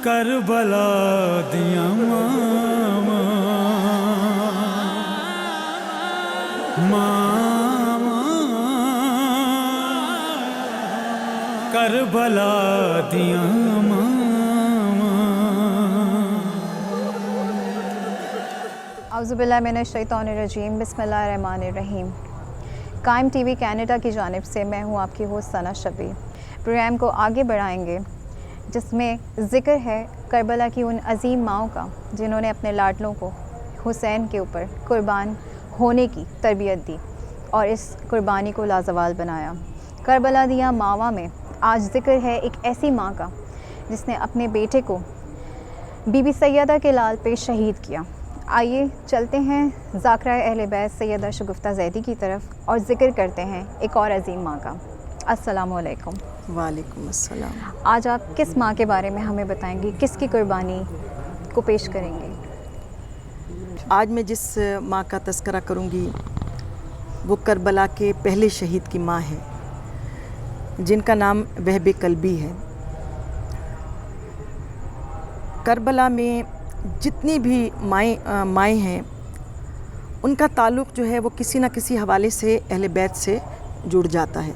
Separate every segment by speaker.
Speaker 1: کربلا دیاں ماواں کربلا دیاں
Speaker 2: اعوذ باللہ من الشیطان الرجیم، بسم اللہ الرحمن الرحیم۔ قائم ٹی وی کینیڈا کی جانب سے میں ہوں آپ کی ہوسٹ ثنا شبیر۔ پروگرام کو آگے بڑھائیں گے جس میں ذکر ہے کربلا کی ان عظیم ماؤں کا جنہوں نے اپنے لاڈلوں کو حسین کے اوپر قربان ہونے کی تربیت دی اور اس قربانی کو لازوال بنایا۔ کربلا دیاں ماواں میں آج ذکر ہے ایک ایسی ماں کا جس نے اپنے بیٹے کو بی بی سیدہ کے لال پہ شہید کیا۔ آئیے چلتے ہیں ذاکرہ اہل بیت سیدہ شگفتہ زیدی کی طرف اور ذکر کرتے ہیں ایک اور عظیم ماں کا۔ السلام علیکم۔
Speaker 3: وعلیکم السلام۔
Speaker 2: آج آپ کس ماں کے بارے میں ہمیں بتائیں گے، کس کی قربانی کو پیش کریں گے؟
Speaker 3: آج میں جس ماں کا تذکرہ کروں گی وہ کربلا کے پہلے شہید کی ماں ہے جن کا نام وہب کلبی ہے۔ کربلا میں جتنی بھی مائیں ہیں ان کا تعلق جو ہے وہ کسی نہ کسی حوالے سے اہل بیت سے جڑ جاتا ہے،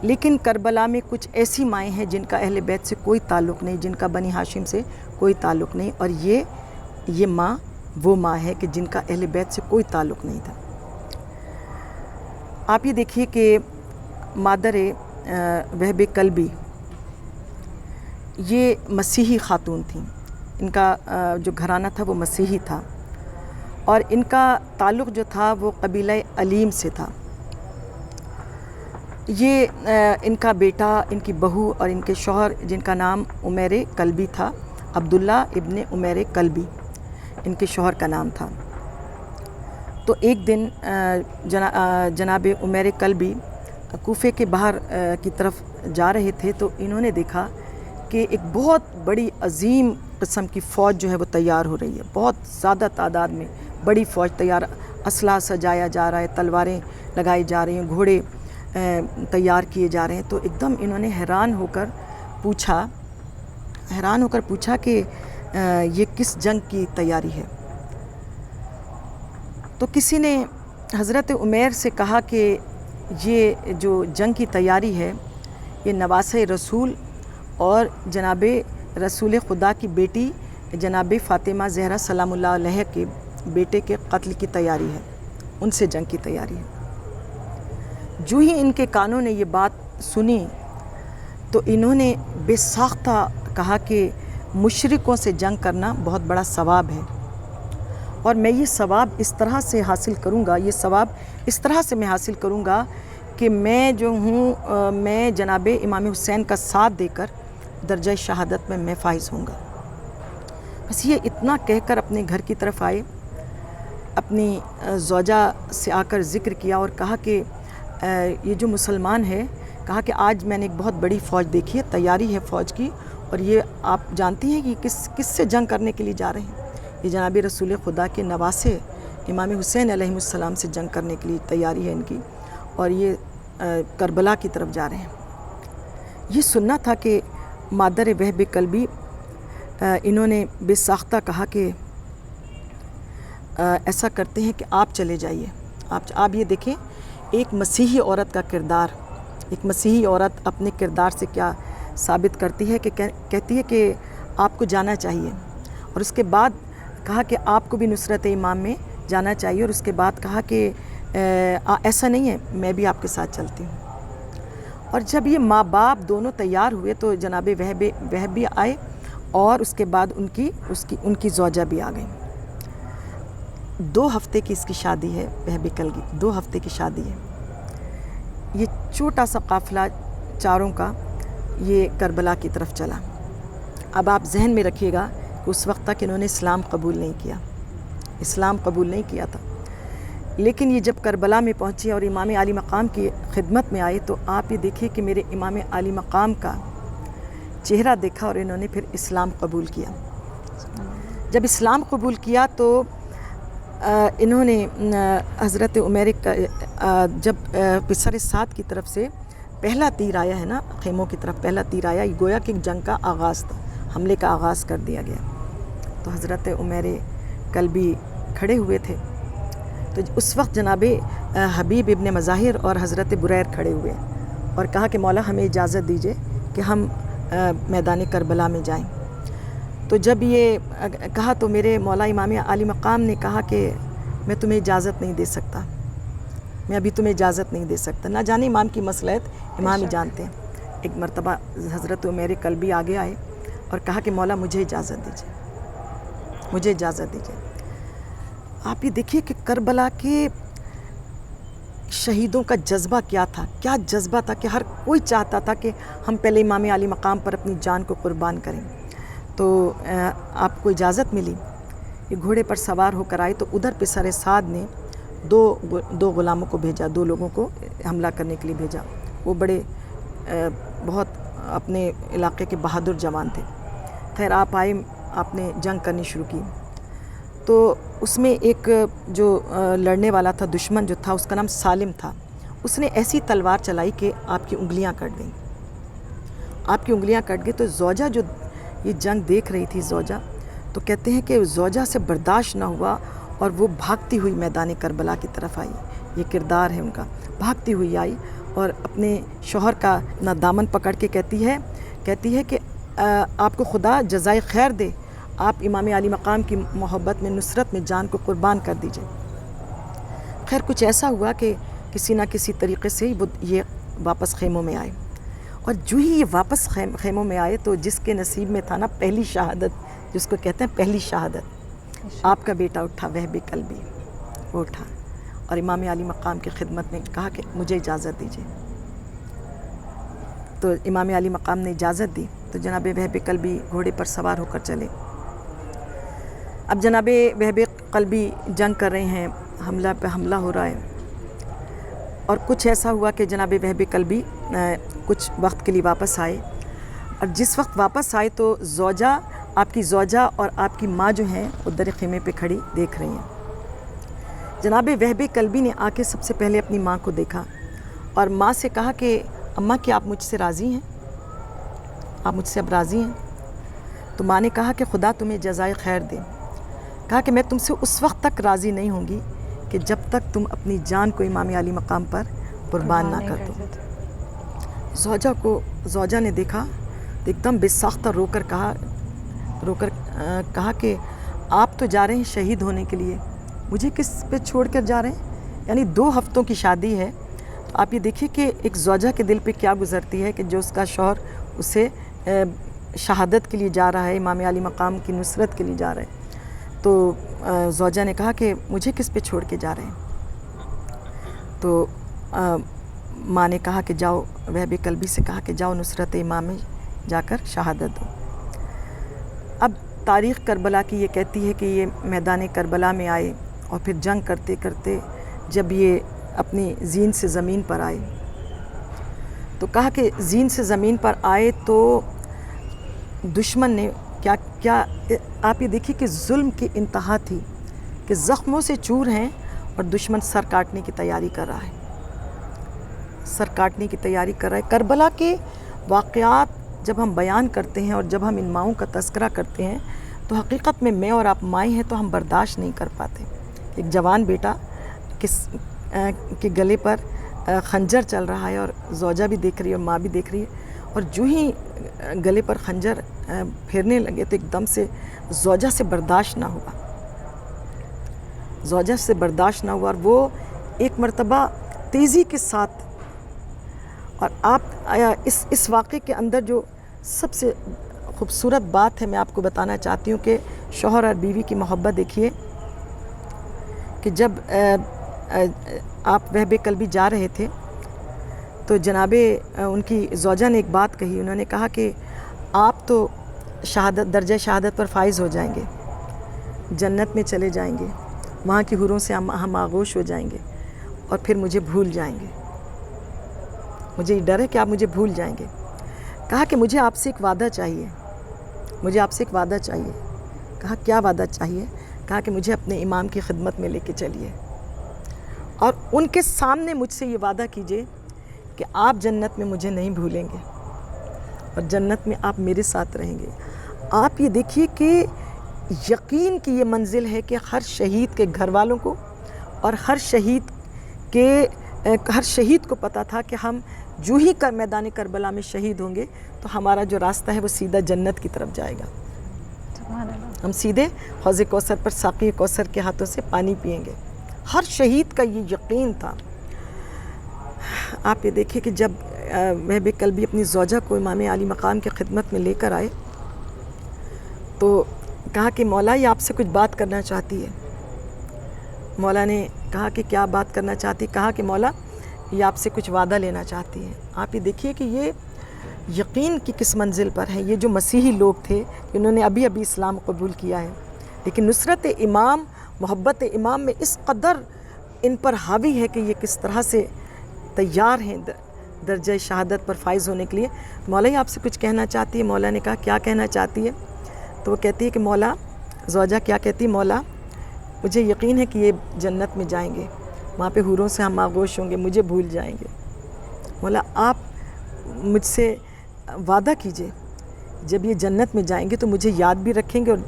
Speaker 3: لیکن کربلا میں کچھ ایسی مائیں ہیں جن کا اہل بیت سے کوئی تعلق نہیں، جن کا بنی ہاشم سے کوئی تعلق نہیں، اور یہ ماں وہ ماں ہے کہ جن کا اہل بیت سے کوئی تعلق نہیں تھا۔ آپ یہ دیکھیے کہ مادر وہب کلبی یہ مسیحی خاتون تھیں، ان کا جو گھرانہ تھا وہ مسیحی تھا، اور ان کا تعلق جو تھا وہ قبیلہ علیم سے تھا۔ یہ ان کا بیٹا، ان کی بہو اور ان کے شوہر جن کا نام عمیر کلبی تھا، عبداللہ ابن عمیر کلبی ان کے شوہر کا نام تھا۔ تو ایک دن جناب عمیر کلبی کوفے کے باہر کی طرف جا رہے تھے تو انہوں نے دیکھا کہ ایک بہت بڑی عظیم قسم کی فوج جو ہے وہ تیار ہو رہی ہے، بہت زیادہ تعداد میں بڑی فوج تیار، اسلحہ سجایا جا رہا ہے، تلواریں لگائی جا رہی ہیں، گھوڑے تیار کیے جا رہے ہیں۔ تو ایک دم انہوں نے حیران ہو کر پوچھا کہ یہ کس جنگ کی تیاری ہے؟ تو کسی نے حضرت عمیر سے کہا کہ یہ جو جنگ کی تیاری ہے یہ نواسہ رسول اور جناب رسول خدا کی بیٹی جناب فاطمہ زہرا سلام اللہ علیہ کے بیٹے کے قتل کی تیاری ہے، ان سے جنگ کی تیاری ہے۔ جو ہی ان کے کانوں نے یہ بات سنی تو انہوں نے بے ساختہ کہا کہ مشرکوں سے جنگ کرنا بہت بڑا ثواب ہے، اور میں یہ ثواب اس طرح سے حاصل کروں گا، یہ ثواب اس طرح سے میں حاصل کروں گا کہ میں جو ہوں میں جناب امام حسین کا ساتھ دے کر درجہ شہادت میں فائز ہوں گا۔ بس یہ اتنا کہہ کر اپنے گھر کی طرف آئے، اپنی زوجہ سے آ کر ذکر کیا اور کہا کہ یہ جو مسلمان ہے، کہا کہ آج میں نے ایک بہت بڑی فوج دیکھی ہے، تیاری ہے فوج کی، اور یہ آپ جانتی ہیں کہ کس سے جنگ کرنے کے لیے جا رہے ہیں؟ یہ جناب رسول خدا کے نواسے امام حسین علیہ السلام سے جنگ کرنے کے لیے تیاری ہے ان کی، اور یہ کربلا کی طرف جا رہے ہیں۔ یہ سننا تھا کہ مادر وہب کلبی انہوں نے بے ساختہ کہا کہ ایسا کرتے ہیں کہ آپ چلے جائیے۔ آپ یہ دیکھیں ایک مسیحی عورت کا کردار، ایک مسیحی عورت اپنے کردار سے کیا ثابت کرتی ہے کہ کہتی ہے کہ آپ کو جانا چاہیے، اور اس کے بعد کہا کہ آپ کو بھی نصرت امام میں جانا چاہیے، اور اس کے بعد کہا کہ ایسا نہیں ہے، میں بھی آپ کے ساتھ چلتی ہوں۔ اور جب یہ ماں باپ دونوں تیار ہوئے تو جناب وہب بھی آئے، اور اس کے بعد ان کی زوجہ بھی آ گئی۔ 2 ہفتے کی اس کی شادی ہے، وہب کلبی 2 ہفتے کی شادی ہے۔ یہ چھوٹا سا قافلہ چاروں کا یہ کربلا کی طرف چلا۔ اب آپ ذہن میں رکھیے گا کہ اس وقت تک انہوں نے اسلام قبول نہیں کیا تھا، لیکن یہ جب کربلا میں پہنچے اور امام عالی مقام کی خدمت میں آئے تو آپ یہ دیکھیے کہ میرے امام عالی مقام کا چہرہ دیکھا اور انہوں نے پھر اسلام قبول کیا۔ جب اسلام قبول کیا تو انہوں نے حضرت عمیر جب پسر سعد کی طرف سے پہلا تیر آیا ہے نا، خیموں کی طرف پہلا تیر آیا، یہ گویا کہ جنگ کا آغاز تھا، حملے کا آغاز کر دیا گیا۔ تو حضرت عمیر کلبی کھڑے ہوئے تھے، تو اس وقت جناب حبیب ابن مظاہر اور حضرت بریر کھڑے ہوئے اور کہا کہ مولا ہمیں اجازت دیجیے کہ ہم میدان کربلا میں جائیں۔ تو جب یہ کہا تو میرے مولا امام عالی مقام نے کہا کہ میں تمہیں اجازت نہیں دے سکتا، میں ابھی تمہیں اجازت نہیں دے سکتا، نہ جانے امام کی مصلحت امام ہی جانتے ہیں۔ ایک مرتبہ حضرت عمیر کلبی آگے آئے اور کہا کہ مولا مجھے اجازت دیجیے، مجھے اجازت دیجیے۔ آپ یہ دیکھیے کہ کربلا کے شہیدوں کا جذبہ کیا تھا، کیا جذبہ تھا کہ ہر کوئی چاہتا تھا کہ ہم پہلے امام عالی مقام پر اپنی جان کو قربان کریں۔ تو آپ کو اجازت ملی، یہ گھوڑے پر سوار ہو کر آئے تو ادھر پسر سعد نے دو غلاموں کو بھیجا، 2 لوگوں کو حملہ کرنے کے لیے بھیجا۔ وہ بڑے بہت اپنے علاقے کے بہادر جوان تھے۔ خیر آپ آئے، آپ نے جنگ کرنی شروع کی۔ تو اس میں ایک جو لڑنے والا تھا، دشمن جو تھا، اس کا نام سالم تھا، اس نے ایسی تلوار چلائی کہ آپ کی انگلیاں کٹ گئیں، آپ کی انگلیاں کٹ گئی۔ تو زوجہ جو یہ جنگ دیکھ رہی تھی، زوجہ، تو کہتے ہیں کہ زوجہ سے برداشت نہ ہوا اور وہ بھاگتی ہوئی میدان کربلا کی طرف آئی۔ یہ کردار ہے ان کا، بھاگتی ہوئی آئی اور اپنے شوہر کا نہ دامن پکڑ کے کہتی ہے کہ آپ کو خدا جزائے خیر دے، آپ امام عالی مقام کی محبت میں، نصرت میں جان کو قربان کر دیجئے۔ خیر کچھ ایسا ہوا کہ کسی نہ کسی طریقے سے یہ واپس خیموں میں آئے، اور جو ہی یہ واپس خیموں میں آئے تو جس کے نصیب میں تھا نا پہلی شہادت، جس کو کہتے ہیں پہلی شہادت، آپ کا بیٹا اٹھا، وہب کلبی، وہ اٹھا اور امام عالی مقام کی خدمت میں کہا کہ مجھے اجازت دیجیے۔ تو امام عالی مقام نے اجازت دی تو جناب وہب کلبی گھوڑے پر سوار ہو کر چلے۔ اب جناب وہب کلبی جنگ کر رہے ہیں، حملہ پہ حملہ ہو رہا ہے، اور کچھ ایسا ہوا کہ جناب وہب کلبی کچھ وقت کے لیے واپس آئے، اور جس وقت واپس آئے تو زوجہ، آپ کی زوجہ اور آپ کی ماں جو ہیں وہ در خیمے پہ کھڑی دیکھ رہی ہیں۔ جناب وہب کلبی نے آ کے سب سے پہلے اپنی ماں کو دیکھا اور ماں سے کہا کہ اماں کیا آپ مجھ سے راضی ہیں؟ آپ مجھ سے اب راضی ہیں؟ تو ماں نے کہا کہ خدا تمہیں جزائے خیر دے۔ کہا کہ میں تم سے اس وقت تک راضی نہیں ہوں گی کہ جب تک تم اپنی جان کو امام عالی مقام پر قربان نہ کر دو۔ زوجہ نے دیکھا تو ایک دم بے ساختہ رو کر کہا کہ آپ تو جا رہے ہیں شہید ہونے کے لیے، مجھے کس پہ چھوڑ کر جا رہے ہیں؟ یعنی 2 ہفتوں کی شادی ہے، تو آپ یہ دیکھیے کہ ایک زوجہ کے دل پہ کیا گزرتی ہے کہ جو اس کا شوہر اسے شہادت کے لیے جا رہا ہے، امام عالی مقام کی نصرت کے لیے جا رہا ہے۔ تو زوجہ نے کہا کہ مجھے کس پہ چھوڑ کے جا رہے ہیں؟ تو ماں نے کہا کہ جاؤ، وہب کلبی سے کہا کہ جاؤ نصرت امام میں جا کر شہادت دو۔ اب تاریخ کربلا کی یہ کہتی ہے کہ یہ میدان کربلا میں آئے اور پھر جنگ کرتے کرتے جب یہ اپنی زین سے زمین پر آئے تو کہا کہ زین سے زمین پر آئے تو دشمن نے کیا آپ یہ دیکھیے کہ ظلم کی انتہا تھی کہ زخموں سے چور ہیں اور دشمن سر کاٹنے کی تیاری کر رہا ہے، سر کاٹنے کی تیاری کر رہا ہے۔ کربلا کے واقعات جب ہم بیان کرتے ہیں اور جب ہم ان ماؤں کا تذکرہ کرتے ہیں تو حقیقت میں میں اور آپ مائیں ہیں تو ہم برداشت نہیں کر پاتے۔ ایک جوان بیٹا کے گلے پر خنجر چل رہا ہے اور زوجہ بھی دیکھ رہی ہے اور ماں بھی دیکھ رہی ہے، اور جو ہی گلے پر خنجر پھیرنے لگے تو ایک دم سے زوجہ سے برداشت نہ ہوا، زوجہ سے برداشت نہ ہوا، اور وہ ایک مرتبہ تیزی کے ساتھ، اور آپ اس واقعے کے اندر جو سب سے خوبصورت بات ہے میں آپ کو بتانا چاہتی ہوں کہ شوہر اور بیوی کی محبت دیکھیے کہ جب آپ وہب کلبی جا رہے تھے تو جناب ان کی زوجہ نے ایک بات کہی، انہوں نے کہا کہ آپ تو شہادت، درجہ شہادت پر فائز ہو جائیں گے، جنت میں چلے جائیں گے، وہاں کی حوروں سے ہم آغوش ہو جائیں گے اور پھر مجھے بھول جائیں گے، مجھے یہ ڈر ہے کہ آپ مجھے بھول جائیں گے۔ کہا کہ مجھے آپ سے ایک وعدہ چاہیے، مجھے آپ سے ایک وعدہ چاہیے۔ کہا کیا وعدہ چاہیے؟ کہا کہ مجھے اپنے امام کی خدمت میں لے کے چلیے اور ان کے سامنے مجھ سے یہ وعدہ کیجئے کہ آپ جنت میں مجھے نہیں بھولیں گے اور جنت میں آپ میرے ساتھ رہیں گے، آپ یہ دیکھیے کہ یقین کی یہ منزل ہے کہ ہر شہید کے گھر والوں کو اور ہر شہید کو پتہ تھا کہ ہم جو ہی میدان کربلا میں شہید ہوں گے تو ہمارا جو راستہ ہے وہ سیدھا جنت کی طرف جائے گا.
Speaker 2: سبحان اللہ.
Speaker 3: ہم سیدھے حوض کوثر پر ساقی کوثر کے ہاتھوں سے پانی پئیں گے. ہر شہید کا یہ یقین تھا. آپ یہ دیکھیں کہ جب وہب کلبی اپنی زوجہ کو امام عالی مقام کی خدمت میں لے کر آئے تو کہا کہ مولا یہ آپ سے کچھ بات کرنا چاہتی ہے. مولا نے کہا کہ کیا بات کرنا چاہتی؟ کہا کہ مولا یہ آپ سے کچھ وعدہ لینا چاہتی ہے. آپ یہ دیکھیے کہ یہ یقین کی کس منزل پر ہے. یہ جو مسیحی لوگ تھے جنہوں نے ابھی اسلام قبول کیا ہے، لیکن نصرت امام، محبت امام میں اس قدر ان پر حاوی ہے کہ یہ کس طرح سے تیار ہیں درجہ شہادت پر فائز ہونے کے لیے. مولا یہ آپ سے کچھ کہنا چاہتی ہے. مولا نے کہا کیا کہنا چاہتی ہے؟ تو وہ کہتی ہے کہ مولا، زوجہ کیا کہتی؟ مولا مجھے یقین ہے کہ یہ جنت میں جائیں گے، وہاں پہ حوروں سے ہم آغوش ہوں گے، مجھے بھول جائیں گے. مولا آپ مجھ سے وعدہ کیجئے جب یہ جنت میں جائیں گے تو مجھے یاد بھی رکھیں گے اور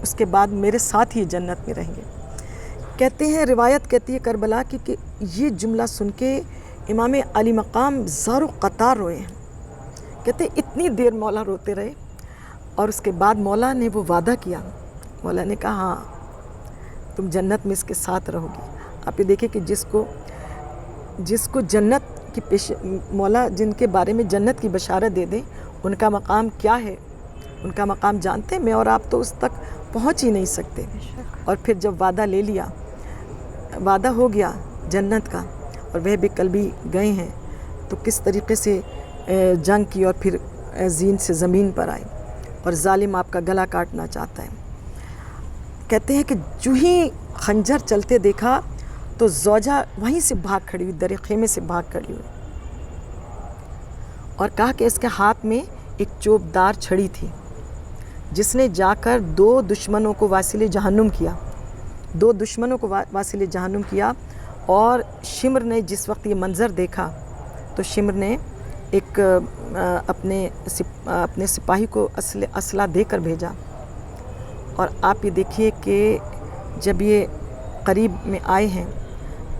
Speaker 3: اس کے بعد میرے ساتھ ہی جنت میں رہیں گے. کہتے ہیں، روایت کہتی ہے کربلا کی کہ یہ جملہ سن کے امام علی مقام زار و قطار روئے ہیں. کہتے ہیں اتنی دیر مولا روتے رہے اور اس کے بعد مولا نے وہ وعدہ کیا. مولا نے کہا ہاں تم جنت میں اس کے ساتھ رہو گی. آپ یہ دیکھیں کہ جس کو جنت کی مولا جن کے بارے میں جنت کی بشارت دے دیں، ان کا مقام کیا ہے؟ ان کا مقام جانتے ہیں؟ میں اور آپ تو اس تک پہنچ ہی نہیں سکتے. اور پھر جب وعدہ لے لیا، وعدہ ہو گیا جنت کا، اور وہ بھی قلبی گئے ہیں تو کس طریقے سے جنگ کی اور پھر زین سے زمین پر آئے اور ظالم آپ کا گلا کاٹنا چاہتا ہے. کہتے ہیں کہ جو ہی خنجر چلتے دیکھا تو زوجہ وہیں سے بھاگ کھڑی ہوئی، در خیمے سے بھاگ کھڑی ہوئی اور کہا کہ اس کے ہاتھ میں ایک چوبدار چھڑی تھی جس نے جا کر 2 دشمنوں کو واصل جہنم کیا. اور شمر نے جس وقت یہ منظر دیکھا تو شمر نے ایک اپنے سپاہی کو اسلحہ دے کر بھیجا. اور آپ یہ دیکھیے کہ جب یہ قریب میں آئے ہیں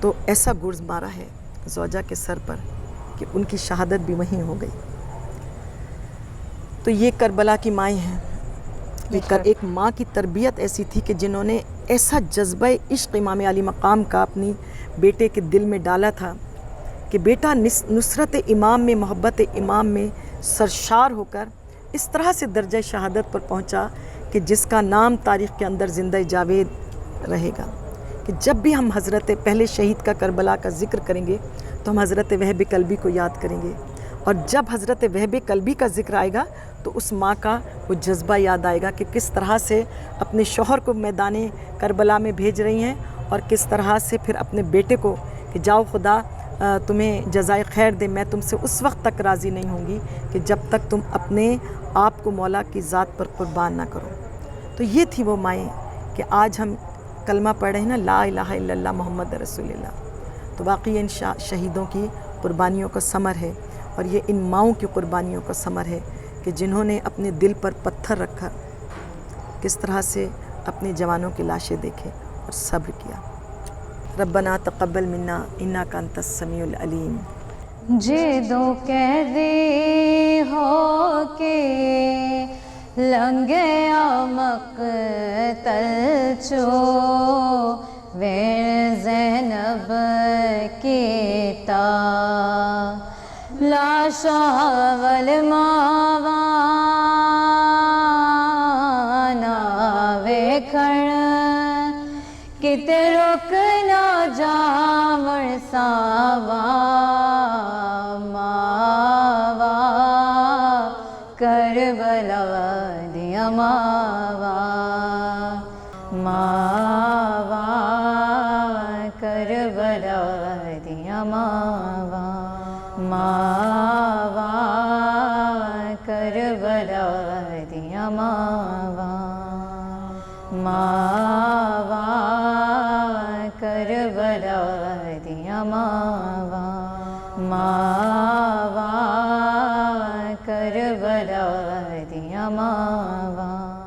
Speaker 3: تو ایسا گرز مارا ہے زوجہ کے سر پر کہ ان کی شہادت بھی وہیں ہو گئی. تو یہ کربلا کی مائیں ہیں. ایک ماں کی تربیت ایسی تھی کہ جنہوں نے ایسا جذبہ عشق امام علی مقام کا اپنی بیٹے کے دل میں ڈالا تھا کہ بیٹا نصرت امام میں، محبت امام میں سرشار ہو کر اس طرح سے درجہ شہادت پر پہنچا کہ جس کا نام تاریخ کے اندر زندہ جاوید رہے گا. کہ جب بھی ہم حضرت پہلے شہید کا کربلا کا ذکر کریں گے تو ہم حضرت وہب کلبی کو یاد کریں گے، اور جب حضرت وہب کلبی کا ذکر آئے گا تو اس ماں کا وہ جذبہ یاد آئے گا کہ کس طرح سے اپنے شوہر کو میدان کربلا میں بھیج رہی ہیں اور کس طرح سے پھر اپنے بیٹے کو کہ جاؤ خدا تمہیں جزائے خیر دے، میں تم سے اس وقت تک راضی نہیں ہوں گی کہ جب تک تم اپنے آپ کو مولا کی ذات پر قربان نہ کرو. تو یہ تھی وہ مائیں کہ آج ہم کلمہ پڑھ رہے ہیں نا، لا الہ الا اللہ محمد رسول اللہ. تو واقعی ان شہیدوں کی قربانیوں کا ثمر ہے، اور یہ ان ماؤں کی قربانیوں کا ثمر ہے کہ جنہوں نے اپنے دل پر پتھر رکھا کس طرح سے اپنے جوانوں کی لاشیں دیکھے اور صبر کیا. ربنا تقبل منا انک انت السمیع العلیم.
Speaker 2: جدوں کہہ دے ہو کے لنگیا مقتل چو وین زینب کیتا لاشا والماوانا ویکھن کتے رک نہ جاون ساوا ماوا کربلا دیا ماوا ماوا کربلا دیا ماوا ماوا کربلا دیا ماوا ماوا کربلا دیا ماوا ماوا کر کربلا دیاں ماواں